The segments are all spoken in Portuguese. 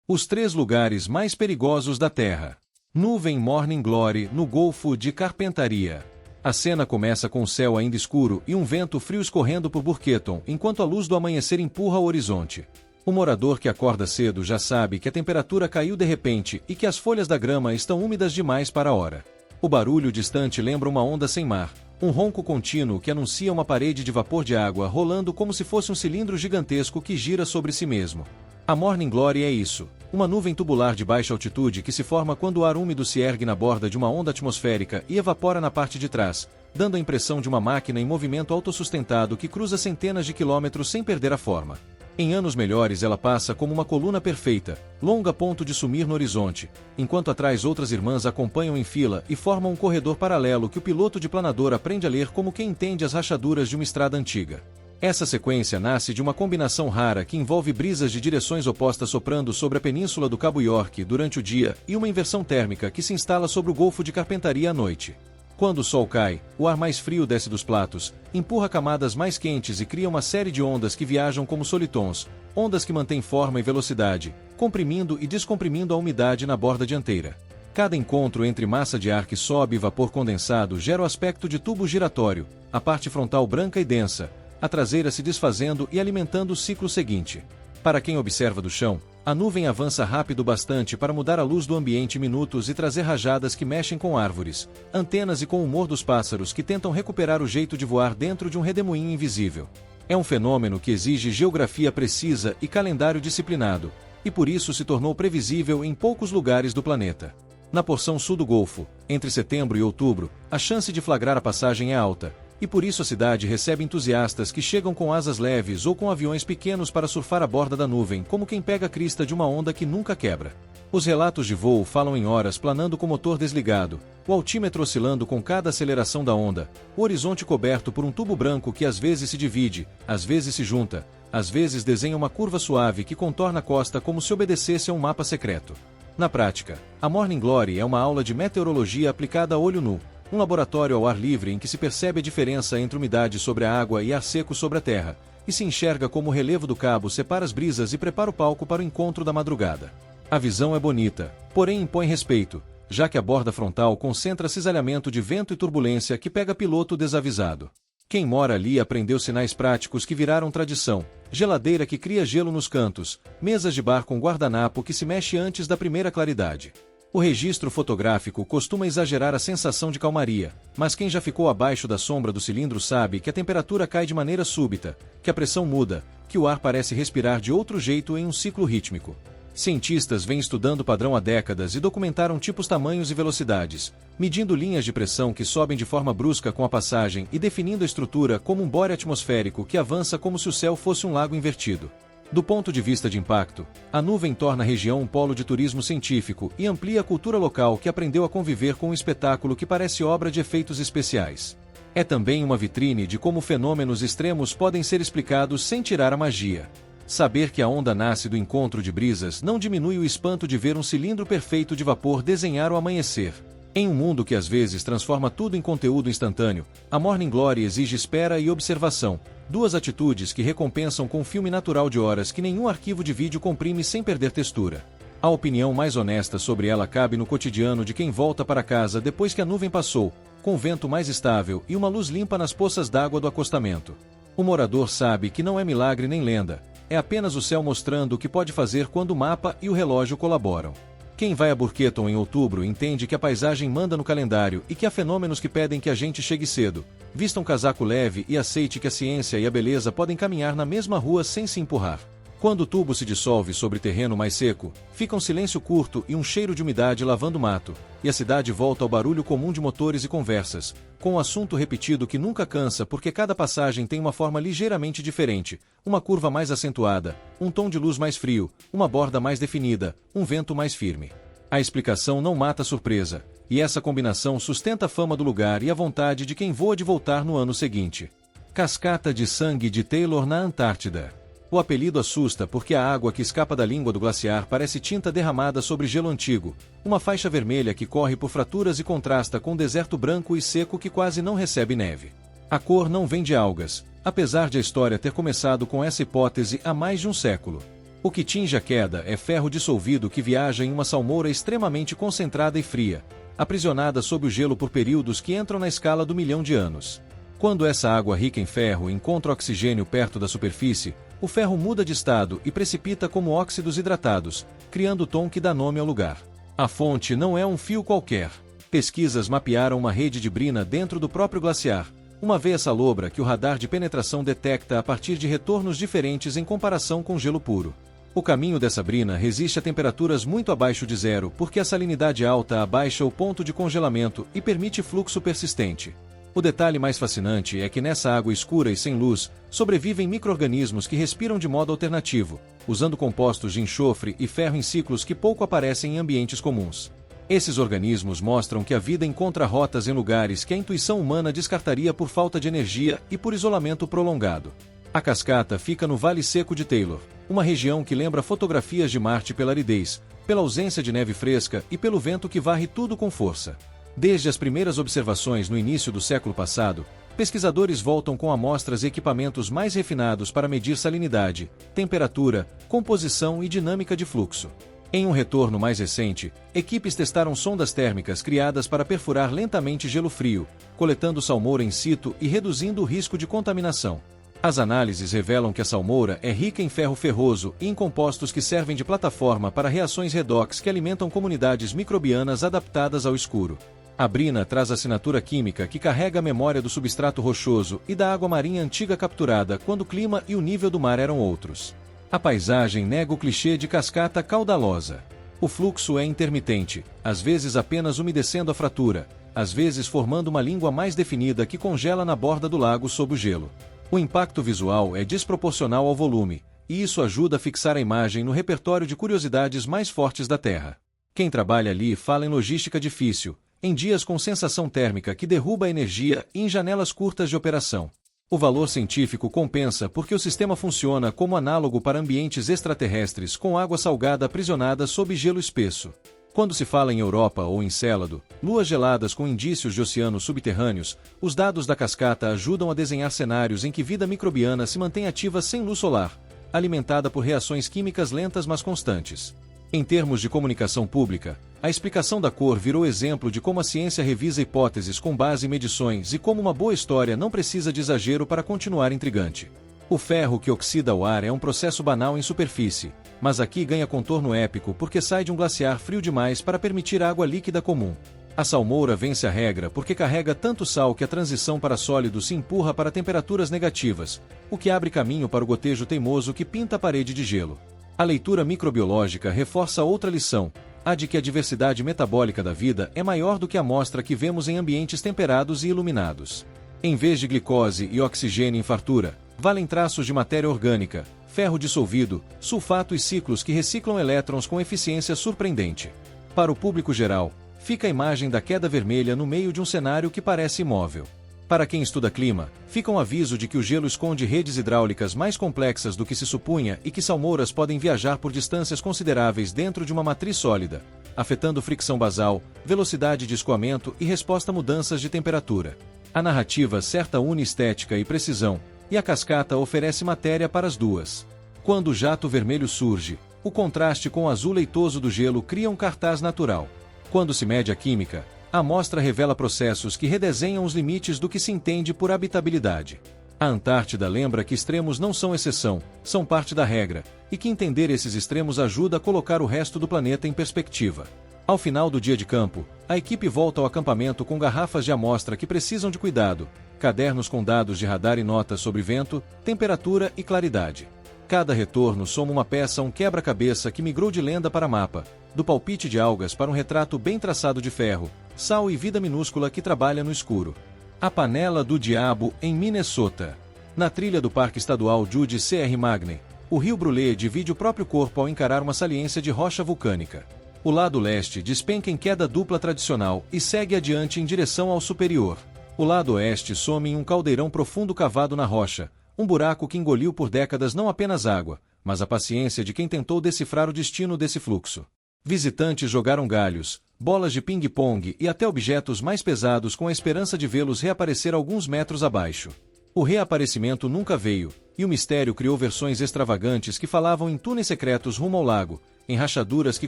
Os 3 lugares mais perigosos da Terra. Nuvem Morning Glory, no Golfo de Carpentaria. A cena começa com o céu ainda escuro e um vento frio escorrendo por Burqueton, enquanto a luz do amanhecer empurra o horizonte. O morador que acorda cedo já sabe que a temperatura caiu de repente e que as folhas da grama estão úmidas demais para a hora. O barulho distante lembra uma onda sem mar, um ronco contínuo que anuncia uma parede de vapor de água rolando como se fosse um cilindro gigantesco que gira sobre si mesmo. A Morning Glory é isso, uma nuvem tubular de baixa altitude que se forma quando o ar úmido se ergue na borda de uma onda atmosférica e evapora na parte de trás, dando a impressão de uma máquina em movimento autossustentado que cruza centenas de quilômetros sem perder a forma. Em anos melhores ela passa como uma coluna perfeita, longa a ponto de sumir no horizonte, enquanto atrás outras irmãs acompanham em fila e formam um corredor paralelo que o piloto de planador aprende a ler como quem entende as rachaduras de uma estrada antiga. Essa sequência nasce de uma combinação rara que envolve brisas de direções opostas soprando sobre a península do Cabo York durante o dia e uma inversão térmica que se instala sobre o Golfo de Carpentaria à noite. Quando o sol cai, o ar mais frio desce dos platos, empurra camadas mais quentes e cria uma série de ondas que viajam como solitons, ondas que mantêm forma e velocidade, comprimindo e descomprimindo a umidade na borda dianteira. Cada encontro entre massa de ar que sobe e vapor condensado gera o aspecto de tubo giratório, a parte frontal branca e densa, a traseira se desfazendo e alimentando o ciclo seguinte. Para quem observa do chão, a nuvem avança rápido bastante para mudar a luz do ambiente em minutos e trazer rajadas que mexem com árvores, antenas e com o humor dos pássaros que tentam recuperar o jeito de voar dentro de um redemoinho invisível. É um fenômeno que exige geografia precisa e calendário disciplinado, e por isso se tornou previsível em poucos lugares do planeta. Na porção sul do Golfo, entre setembro e outubro, a chance de flagrar a passagem é alta, e por isso a cidade recebe entusiastas que chegam com asas leves ou com aviões pequenos para surfar a borda da nuvem, como quem pega a crista de uma onda que nunca quebra. Os relatos de voo falam em horas planando com o motor desligado, o altímetro oscilando com cada aceleração da onda, o horizonte coberto por um tubo branco que às vezes se divide, às vezes se junta, às vezes desenha uma curva suave que contorna a costa como se obedecesse a um mapa secreto. Na prática, a Morning Glory é uma aula de meteorologia aplicada a olho nu, um laboratório ao ar livre em que se percebe a diferença entre umidade sobre a água e ar seco sobre a terra, e se enxerga como o relevo do cabo separa as brisas e prepara o palco para o encontro da madrugada. A visão é bonita, porém impõe respeito, já que a borda frontal concentra cisalhamento de vento e turbulência que pega piloto desavisado. Quem mora ali aprendeu sinais práticos que viraram tradição, geladeira que cria gelo nos cantos, mesas de bar com guardanapo que se mexe antes da primeira claridade. O registro fotográfico costuma exagerar a sensação de calmaria, mas quem já ficou abaixo da sombra do cilindro sabe que a temperatura cai de maneira súbita, que a pressão muda, que o ar parece respirar de outro jeito em um ciclo rítmico. Cientistas vêm estudando o padrão há décadas e documentaram tipos, tamanhos e velocidades, medindo linhas de pressão que sobem de forma brusca com a passagem e definindo a estrutura como um bore atmosférico que avança como se o céu fosse um lago invertido. Do ponto de vista de impacto, a nuvem torna a região um polo de turismo científico e amplia a cultura local que aprendeu a conviver com um espetáculo que parece obra de efeitos especiais. É também uma vitrine de como fenômenos extremos podem ser explicados sem tirar a magia. Saber que a onda nasce do encontro de brisas não diminui o espanto de ver um cilindro perfeito de vapor desenhar o amanhecer. Em um mundo que às vezes transforma tudo em conteúdo instantâneo, a Morning Glory exige espera e observação, duas atitudes que recompensam com um filme natural de horas que nenhum arquivo de vídeo comprime sem perder textura. A opinião mais honesta sobre ela cabe no cotidiano de quem volta para casa depois que a nuvem passou, com vento mais estável e uma luz limpa nas poças d'água do acostamento. O morador sabe que não é milagre nem lenda, é apenas o céu mostrando o que pode fazer quando o mapa e o relógio colaboram. Quem vai a Burqueton em outubro entende que a paisagem manda no calendário e que há fenômenos que pedem que a gente chegue cedo, vista um casaco leve e aceite que a ciência e a beleza podem caminhar na mesma rua sem se empurrar. Quando o tubo se dissolve sobre terreno mais seco, fica um silêncio curto e um cheiro de umidade lavando o mato, e a cidade volta ao barulho comum de motores e conversas, com um assunto repetido que nunca cansa porque cada passagem tem uma forma ligeiramente diferente, uma curva mais acentuada, um tom de luz mais frio, uma borda mais definida, um vento mais firme. A explicação não mata a surpresa, e essa combinação sustenta a fama do lugar e a vontade de quem voa de voltar no ano seguinte. Cascata de sangue de Taylor na Antártida. O apelido assusta porque a água que escapa da língua do glaciar parece tinta derramada sobre gelo antigo, uma faixa vermelha que corre por fraturas e contrasta com um deserto branco e seco que quase não recebe neve. A cor não vem de algas, apesar de a história ter começado com essa hipótese há mais de um século. O que tinge a queda é ferro dissolvido que viaja em uma salmoura extremamente concentrada e fria, aprisionada sob o gelo por períodos que entram na escala do milhão de anos. Quando essa água rica em ferro encontra oxigênio perto da superfície, o ferro muda de estado e precipita como óxidos hidratados, criando o tom que dá nome ao lugar. A fonte não é um fio qualquer. Pesquisas mapearam uma rede de brina dentro do próprio glaciar, uma veia salobra que o radar de penetração detecta a partir de retornos diferentes em comparação com gelo puro. O caminho dessa brina resiste a temperaturas muito abaixo de zero porque a salinidade alta abaixa o ponto de congelamento e permite fluxo persistente. O detalhe mais fascinante é que nessa água escura e sem luz, sobrevivem micro-organismos que respiram de modo alternativo, usando compostos de enxofre e ferro em ciclos que pouco aparecem em ambientes comuns. Esses organismos mostram que a vida encontra rotas em lugares que a intuição humana descartaria por falta de energia e por isolamento prolongado. A cascata fica no Vale Seco de Taylor, uma região que lembra fotografias de Marte pela aridez, pela ausência de neve fresca e pelo vento que varre tudo com força. Desde as primeiras observações no início do século passado, pesquisadores voltam com amostras e equipamentos mais refinados para medir salinidade, temperatura, composição e dinâmica de fluxo. Em um retorno mais recente, equipes testaram sondas térmicas criadas para perfurar lentamente gelo frio, coletando salmoura in situ e reduzindo o risco de contaminação. As análises revelam que a salmoura é rica em ferro ferroso e em compostos que servem de plataforma para reações redox que alimentam comunidades microbianas adaptadas ao escuro. A brina traz a assinatura química que carrega a memória do substrato rochoso e da água marinha antiga capturada quando o clima e o nível do mar eram outros. A paisagem nega o clichê de cascata caudalosa. O fluxo é intermitente, às vezes apenas umedecendo a fratura, às vezes formando uma língua mais definida que congela na borda do lago sob o gelo. O impacto visual é desproporcional ao volume, e isso ajuda a fixar a imagem no repertório de curiosidades mais fortes da Terra. Quem trabalha ali fala em logística difícil, em dias com sensação térmica que derruba a energia e em janelas curtas de operação. O valor científico compensa porque o sistema funciona como análogo para ambientes extraterrestres com água salgada aprisionada sob gelo espesso. Quando se fala em Europa ou em Encélado, luas geladas com indícios de oceanos subterrâneos, os dados da cascata ajudam a desenhar cenários em que vida microbiana se mantém ativa sem luz solar, alimentada por reações químicas lentas mas constantes. Em termos de comunicação pública, a explicação da cor virou exemplo de como a ciência revisa hipóteses com base em medições e como uma boa história não precisa de exagero para continuar intrigante. O ferro que oxida o ar é um processo banal em superfície, mas aqui ganha contorno épico porque sai de um glaciar frio demais para permitir água líquida comum. A salmoura vence a regra porque carrega tanto sal que a transição para sólido se empurra para temperaturas negativas, o que abre caminho para o gotejo teimoso que pinta a parede de gelo. A leitura microbiológica reforça outra lição, a de que a diversidade metabólica da vida é maior do que a amostra que vemos em ambientes temperados e iluminados. Em vez de glicose e oxigênio em fartura, valem traços de matéria orgânica, ferro dissolvido, sulfato e ciclos que reciclam elétrons com eficiência surpreendente. Para o público geral, fica a imagem da queda vermelha no meio de um cenário que parece imóvel. Para quem estuda clima, fica um aviso de que o gelo esconde redes hidráulicas mais complexas do que se supunha e que salmouras podem viajar por distâncias consideráveis dentro de uma matriz sólida, afetando fricção basal, velocidade de escoamento e resposta a mudanças de temperatura. A narrativa certa une estética e precisão, e a cascata oferece matéria para as duas. Quando o jato vermelho surge, o contraste com o azul leitoso do gelo cria um cartaz natural. Quando se mede a química, a amostra revela processos que redesenham os limites do que se entende por habitabilidade. A Antártida lembra que extremos não são exceção, são parte da regra, e que entender esses extremos ajuda a colocar o resto do planeta em perspectiva. Ao final do dia de campo, a equipe volta ao acampamento com garrafas de amostra que precisam de cuidado, cadernos com dados de radar e notas sobre vento, temperatura e claridade. Cada retorno soma uma peça a um quebra-cabeça que migrou de lenda para mapa, do palpite de algas para um retrato bem traçado de ferro, sal e vida minúscula que trabalha no escuro. A Panela do Diabo, em Minnesota. Na trilha do Parque Estadual Judy C.R. Magney, o rio Brulé divide o próprio corpo ao encarar uma saliência de rocha vulcânica. O lado leste despenca em queda dupla tradicional e segue adiante em direção ao superior. O lado oeste some em um caldeirão profundo cavado na rocha, um buraco que engoliu por décadas não apenas água, mas a paciência de quem tentou decifrar o destino desse fluxo. Visitantes jogaram galhos, bolas de ping-pong e até objetos mais pesados com a esperança de vê-los reaparecer alguns metros abaixo. O reaparecimento nunca veio, E o mistério criou versões extravagantes que falavam em túneis secretos rumo ao lago, em rachaduras que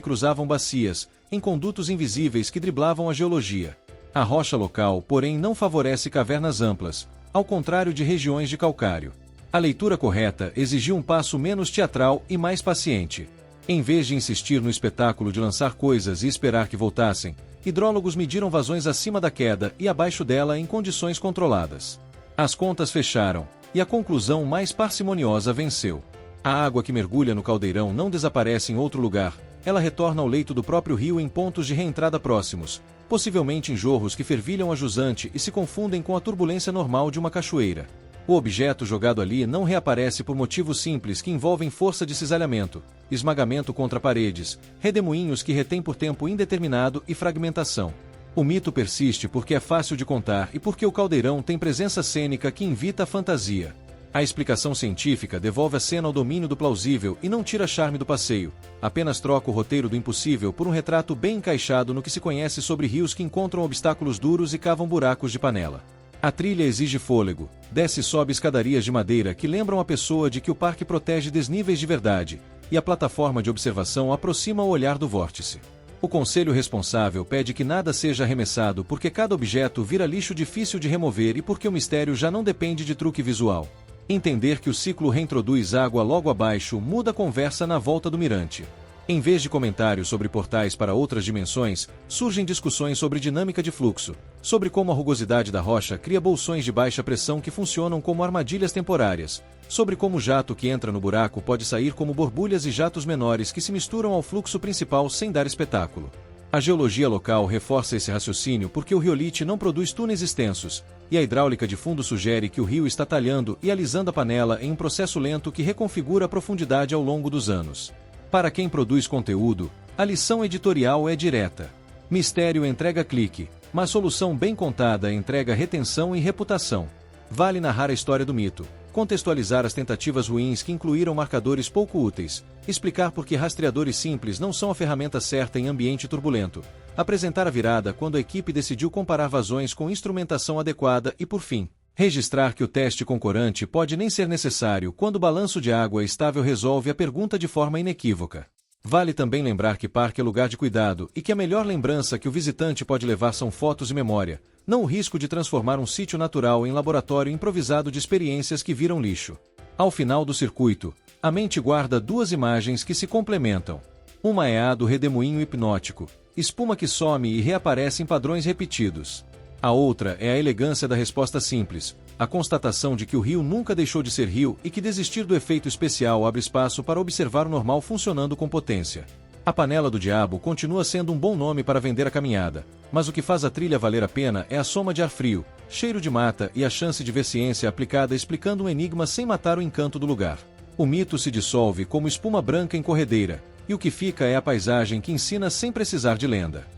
cruzavam bacias, em condutos invisíveis que driblavam a geologia. A rocha local, porém, não favorece cavernas amplas, ao contrário de regiões de calcário. A leitura correta exigiu um passo menos teatral e mais paciente. Em vez de insistir no espetáculo de lançar coisas e esperar que voltassem, hidrólogos mediram vazões acima da queda e abaixo dela em condições controladas. As contas fecharam, e a conclusão mais parcimoniosa venceu. A água que mergulha no caldeirão não desaparece em outro lugar, ela retorna ao leito do próprio rio em pontos de reentrada próximos, possivelmente em jorros que fervilham a jusante e se confundem com a turbulência normal de uma cachoeira. O objeto jogado ali não reaparece por motivos simples que envolvem força de cisalhamento, esmagamento contra paredes, redemoinhos que retêm por tempo indeterminado e fragmentação. O mito persiste porque é fácil de contar e porque o caldeirão tem presença cênica que invita a fantasia. A explicação científica devolve a cena ao domínio do plausível e não tira charme do passeio, apenas troca o roteiro do impossível por um retrato bem encaixado no que se conhece sobre rios que encontram obstáculos duros e cavam buracos de panela. A trilha exige fôlego, desce e sobe escadarias de madeira que lembram a pessoa de que o parque protege desníveis de verdade, e a plataforma de observação aproxima o olhar do vórtice. O conselho responsável pede que nada seja arremessado porque cada objeto vira lixo difícil de remover e porque o mistério já não depende de truque visual. Entender que o ciclo reintroduz água logo abaixo muda a conversa na volta do mirante. Em vez de comentários sobre portais para outras dimensões, surgem discussões sobre dinâmica de fluxo, sobre como a rugosidade da rocha cria bolsões de baixa pressão que funcionam como armadilhas temporárias, sobre como o jato que entra no buraco pode sair como borbulhas e jatos menores que se misturam ao fluxo principal sem dar espetáculo. A geologia local reforça esse raciocínio porque o riolite não produz túneis extensos, e a hidráulica de fundo sugere que o rio está talhando e alisando a panela em um processo lento que reconfigura a profundidade ao longo dos anos. Para quem produz conteúdo, a lição editorial é direta. Mistério entrega clique, mas solução bem contada entrega retenção e reputação. Vale narrar a história do mito, contextualizar as tentativas ruins que incluíram marcadores pouco úteis, explicar por que rastreadores simples não são a ferramenta certa em ambiente turbulento, apresentar a virada quando a equipe decidiu comparar vazões com instrumentação adequada e, por fim, registrar que o teste concorante pode nem ser necessário quando o balanço de água estável resolve a pergunta de forma inequívoca. Vale também lembrar que parque é lugar de cuidado e que a melhor lembrança que o visitante pode levar são fotos e memória, não o risco de transformar um sítio natural em laboratório improvisado de experiências que viram lixo. Ao final do circuito, a mente guarda duas imagens que se complementam. Uma é a do redemoinho hipnótico, espuma que some e reaparece em padrões repetidos. A outra é a elegância da resposta simples, a constatação de que o rio nunca deixou de ser rio e que desistir do efeito especial abre espaço para observar o normal funcionando com potência. A panela do diabo continua sendo um bom nome para vender a caminhada, mas o que faz a trilha valer a pena é a soma de ar frio, cheiro de mata e a chance de ver ciência aplicada explicando um enigma sem matar o encanto do lugar. O mito se dissolve como espuma branca em corredeira, e o que fica é a paisagem que ensina sem precisar de lenda.